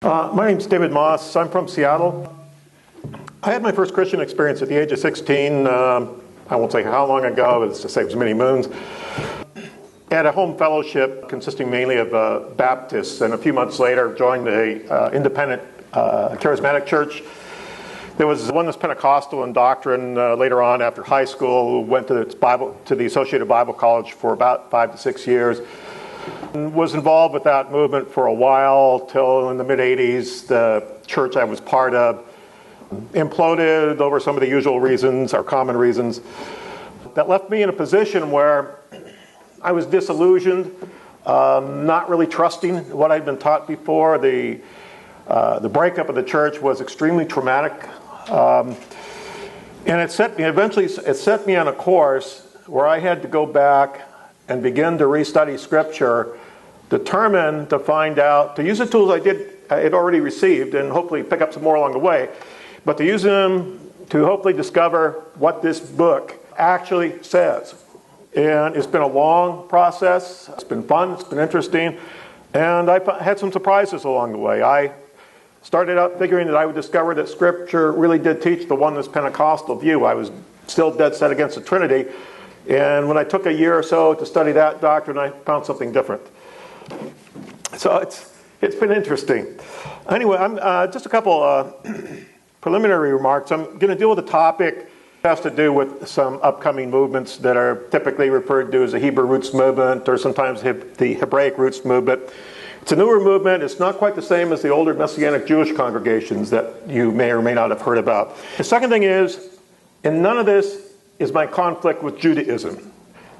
My name's David Maas. I'm from Seattle. I had my first Christian experience at the age of 16. I won't say how long ago, let's just say it was many moons. At a home fellowship consisting mainly of Baptists, and a few months later joined a independent charismatic church. There was one that's Pentecostal in Doctrine later on after high school, who went to the Associated Bible College for about 5 to 6 years. And was involved with that movement for a while till in the mid-'80s. The church I was part of imploded over some of the usual reasons, or common reasons, that left me in a position where I was disillusioned, not really trusting what I'd been taught before. The breakup of the church was extremely traumatic, and it set me on a course where I had to go back and begin to restudy Scripture, determined to find out, to use the tools I had already received, and hopefully pick up some more along the way, but to use them to hopefully discover what this book actually says. And it's been a long process. It's been fun. It's been interesting. And I've had some surprises along the way. I started out figuring that I would discover that Scripture really did teach the oneness Pentecostal view. I was still dead set against the Trinity. And when I took a year or so to study that doctrine, I found something different. So it's been interesting. Anyway, I'm just a couple preliminary remarks. I'm going to deal with a topic that has to do with some upcoming movements that are typically referred to as the Hebrew Roots Movement, or sometimes the Hebraic Roots Movement. It's a newer movement. It's not quite the same as the older Messianic Jewish congregations that you may or may not have heard about. The second thing is, in none of this is my conflict with Judaism.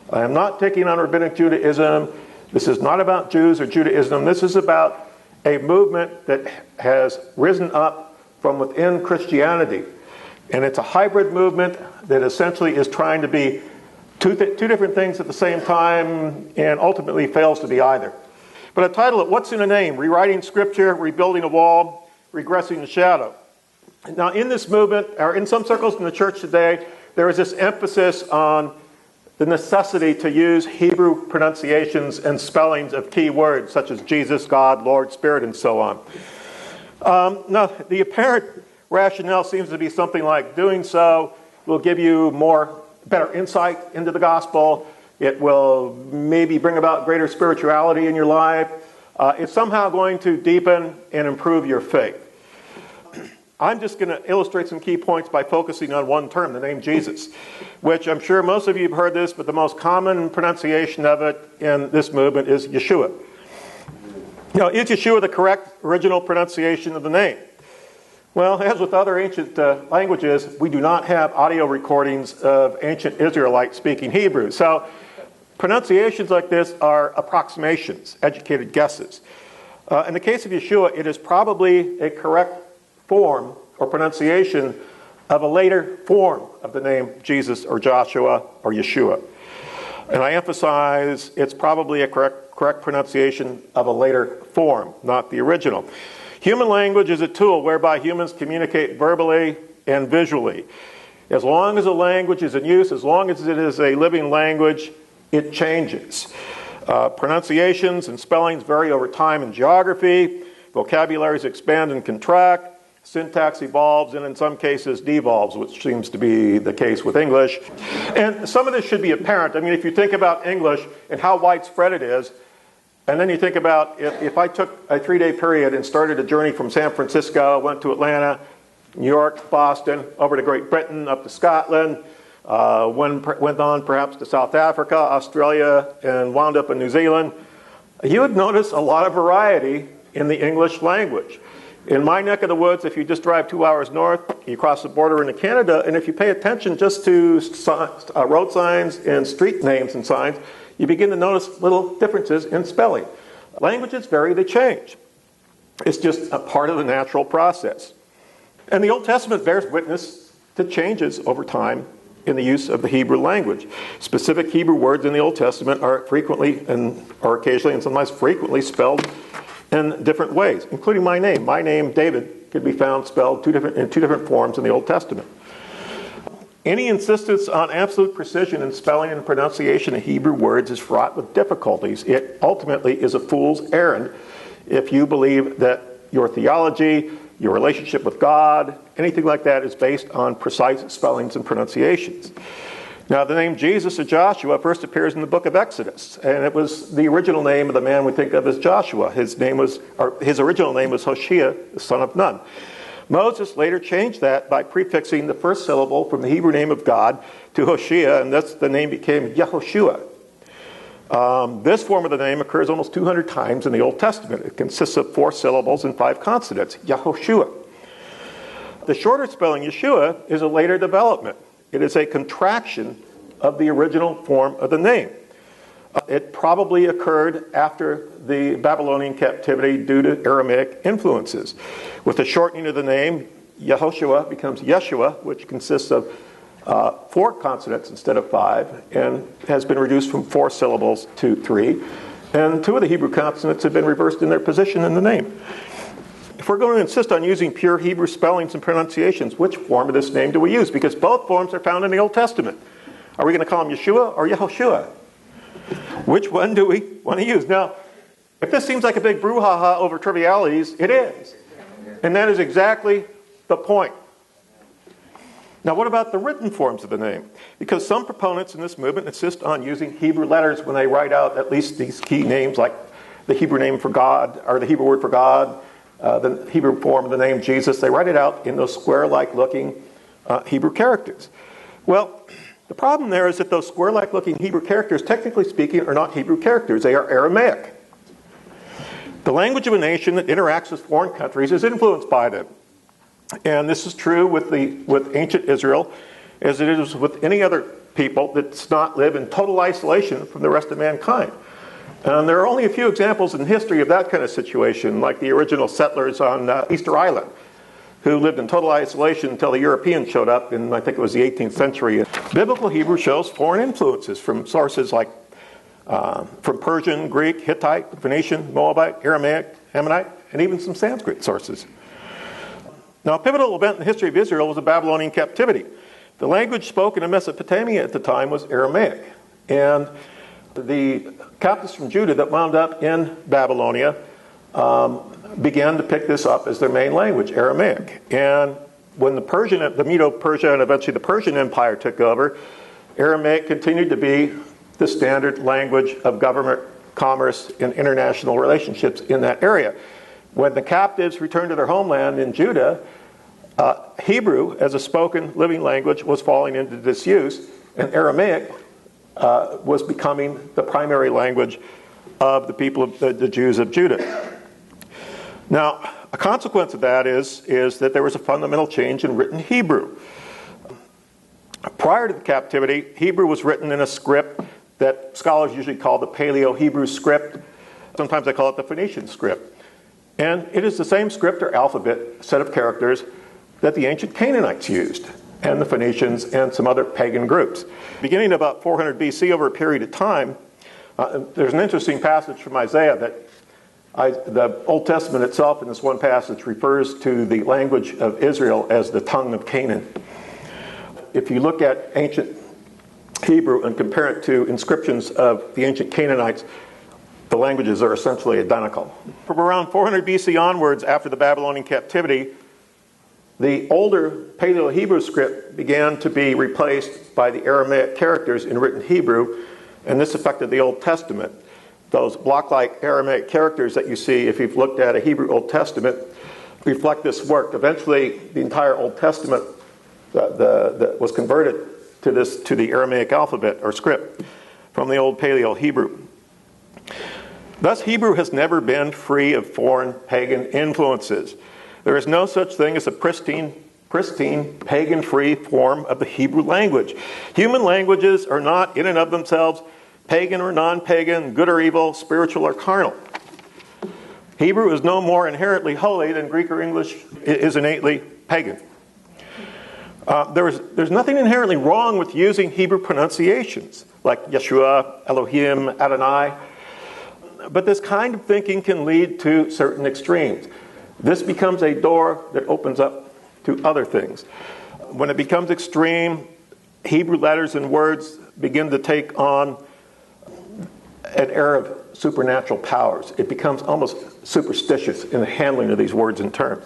I am not taking on rabbinic Judaism. This is not about Jews or Judaism. This is about a movement that has risen up from within Christianity. And it's a hybrid movement that essentially is trying to be two different things at the same time, and ultimately fails to be either. But I title it, What's in a Name? Rewriting Scripture, Rebuilding a Wall, Regressing the Shadow. Now in this movement, or in some circles in the church today, there is this emphasis on the necessity to use Hebrew pronunciations and spellings of key words such as Jesus, God, Lord, Spirit, and so on. Now, the apparent rationale seems to be something like doing so will give you better insight into the gospel. It will maybe bring about greater spirituality in your life. It's somehow going to deepen and improve your faith. I'm just going to illustrate some key points by focusing on one term, the name Jesus, which I'm sure most of you have heard this, but the most common pronunciation of it in this movement is Yeshua. Now, is Yeshua the correct original pronunciation of the name? Well, as with other ancient languages, we do not have audio recordings of ancient Israelites speaking Hebrew. So pronunciations like this are approximations, educated guesses. In the case of Yeshua, it is probably a correct form or pronunciation of a later form of the name Jesus or Joshua or Yeshua. And I emphasize it's probably a correct pronunciation of a later form, not the original. Human language is a tool whereby humans communicate verbally and visually. As long as a language is in use, as long as it is a living language, it changes. Pronunciations and spellings vary over time and geography. Vocabularies expand and contract. Syntax evolves and in some cases devolves, which seems to be the case with English. And some of this should be apparent. I mean, if you think about English and how widespread it is, and then you think about if I took a 3-day period and started a journey from San Francisco, went to Atlanta, New York, Boston, over to Great Britain, up to Scotland, went on perhaps to South Africa, Australia, and wound up in New Zealand, you would notice a lot of variety in the English language. In my neck of the woods, if you just drive 2 hours north, you cross the border into Canada, and if you pay attention just to road signs and street names and signs, you begin to notice little differences in spelling. Languages vary, they change. It's just a part of the natural process. And the Old Testament bears witness to changes over time in the use of the Hebrew language. Specific Hebrew words in the Old Testament are frequently, or occasionally and sometimes frequently, spelled in different ways, including my name. My name, David, could be found spelled in two different forms in the Old Testament. Any insistence on absolute precision in spelling and pronunciation of Hebrew words is fraught with difficulties. It ultimately is a fool's errand if you believe that your theology, your relationship with God, anything like that is based on precise spellings and pronunciations. Now, the name Jesus or Joshua first appears in the book of Exodus, and it was the original name of the man we think of as Joshua. His original name was Hoshea, the son of Nun. Moses later changed that by prefixing the first syllable from the Hebrew name of God to Hoshea, and thus the name became Yehoshua. This form of the name occurs almost 200 times in the Old Testament. It consists of 4 syllables and 5 consonants, Yehoshua. The shorter spelling Yeshua is a later development. It is a contraction of the original form of the name. It probably occurred after the Babylonian captivity due to Aramaic influences. With the shortening of the name, Yehoshua becomes Yeshua, which consists of 4 consonants instead of 5, and has been reduced from 4 syllables to 3. And 2 of the Hebrew consonants have been reversed in their position in the name. If we're going to insist on using pure Hebrew spellings and pronunciations, which form of this name do we use? Because both forms are found in the Old Testament. Are we going to call him Yeshua or Yehoshua? Which one do we want to use? Now, if this seems like a big brouhaha over trivialities, it is. And that is exactly the point. Now, what about the written forms of the name? Because some proponents in this movement insist on using Hebrew letters when they write out at least these key names, like the Hebrew name for God, or the Hebrew word for God, the Hebrew form of the name Jesus. They write it out in those square-like looking Hebrew characters. Well, the problem there is that those square-like looking Hebrew characters, technically speaking, are not Hebrew characters. They are Aramaic. The language of a nation that interacts with foreign countries is influenced by them. And this is true with ancient Israel, as it is with any other people that does not live in total isolation from the rest of mankind. And there are only a few examples in history of that kind of situation, like the original settlers on Easter Island, who lived in total isolation until the Europeans showed up in, I think it was the 18th century. Biblical Hebrew shows foreign influences from sources like from Persian, Greek, Hittite, Phoenician, Moabite, Aramaic, Ammonite, and even some Sanskrit sources. Now, a pivotal event in the history of Israel was the Babylonian captivity. The language spoken in Mesopotamia at the time was Aramaic. And the captives from Judah that wound up in Babylonia began to pick this up as their main language, Aramaic. And when the Medo-Persia and eventually the Persian Empire took over, Aramaic continued to be the standard language of government, commerce, and international relationships in that area. When the captives returned to their homeland in Judah, Hebrew as a spoken living language was falling into disuse, and Aramaic was becoming the primary language of the people of the Jews of Judah. Now, a consequence of that is that there was a fundamental change in written Hebrew. Prior to the captivity, Hebrew was written in a script that scholars usually call the Paleo-Hebrew script. Sometimes they call it the Phoenician script. And it is the same script or alphabet, set of characters, that the ancient Canaanites used, and the Phoenicians and some other pagan groups. Beginning about 400 BC, over a period of time, there's an interesting passage from Isaiah that the Old Testament itself in this one passage refers to the language of Israel as the tongue of Canaan. If you look at ancient Hebrew and compare it to inscriptions of the ancient Canaanites, the languages are essentially identical. From around 400 BC onwards, after the Babylonian captivity, the older Paleo-Hebrew script began to be replaced by the Aramaic characters in written Hebrew, and this affected the Old Testament. Those block-like Aramaic characters that you see if you've looked at a Hebrew Old Testament reflect this work. Eventually, the entire Old Testament that was converted to the Aramaic alphabet or script from the old Paleo-Hebrew. Thus, Hebrew has never been free of foreign pagan influences. There is no such thing as a pristine, pagan-free form of the Hebrew language. Human languages are not, in and of themselves, pagan or non-pagan, good or evil, spiritual or carnal. Hebrew is no more inherently holy than Greek or English is innately pagan. There's nothing inherently wrong with using Hebrew pronunciations, like Yeshua, Elohim, Adonai. But this kind of thinking can lead to certain extremes. This becomes a door that opens up to other things. When it becomes extreme, Hebrew letters and words begin to take on an era of supernatural powers. It becomes almost superstitious in the handling of these words and terms.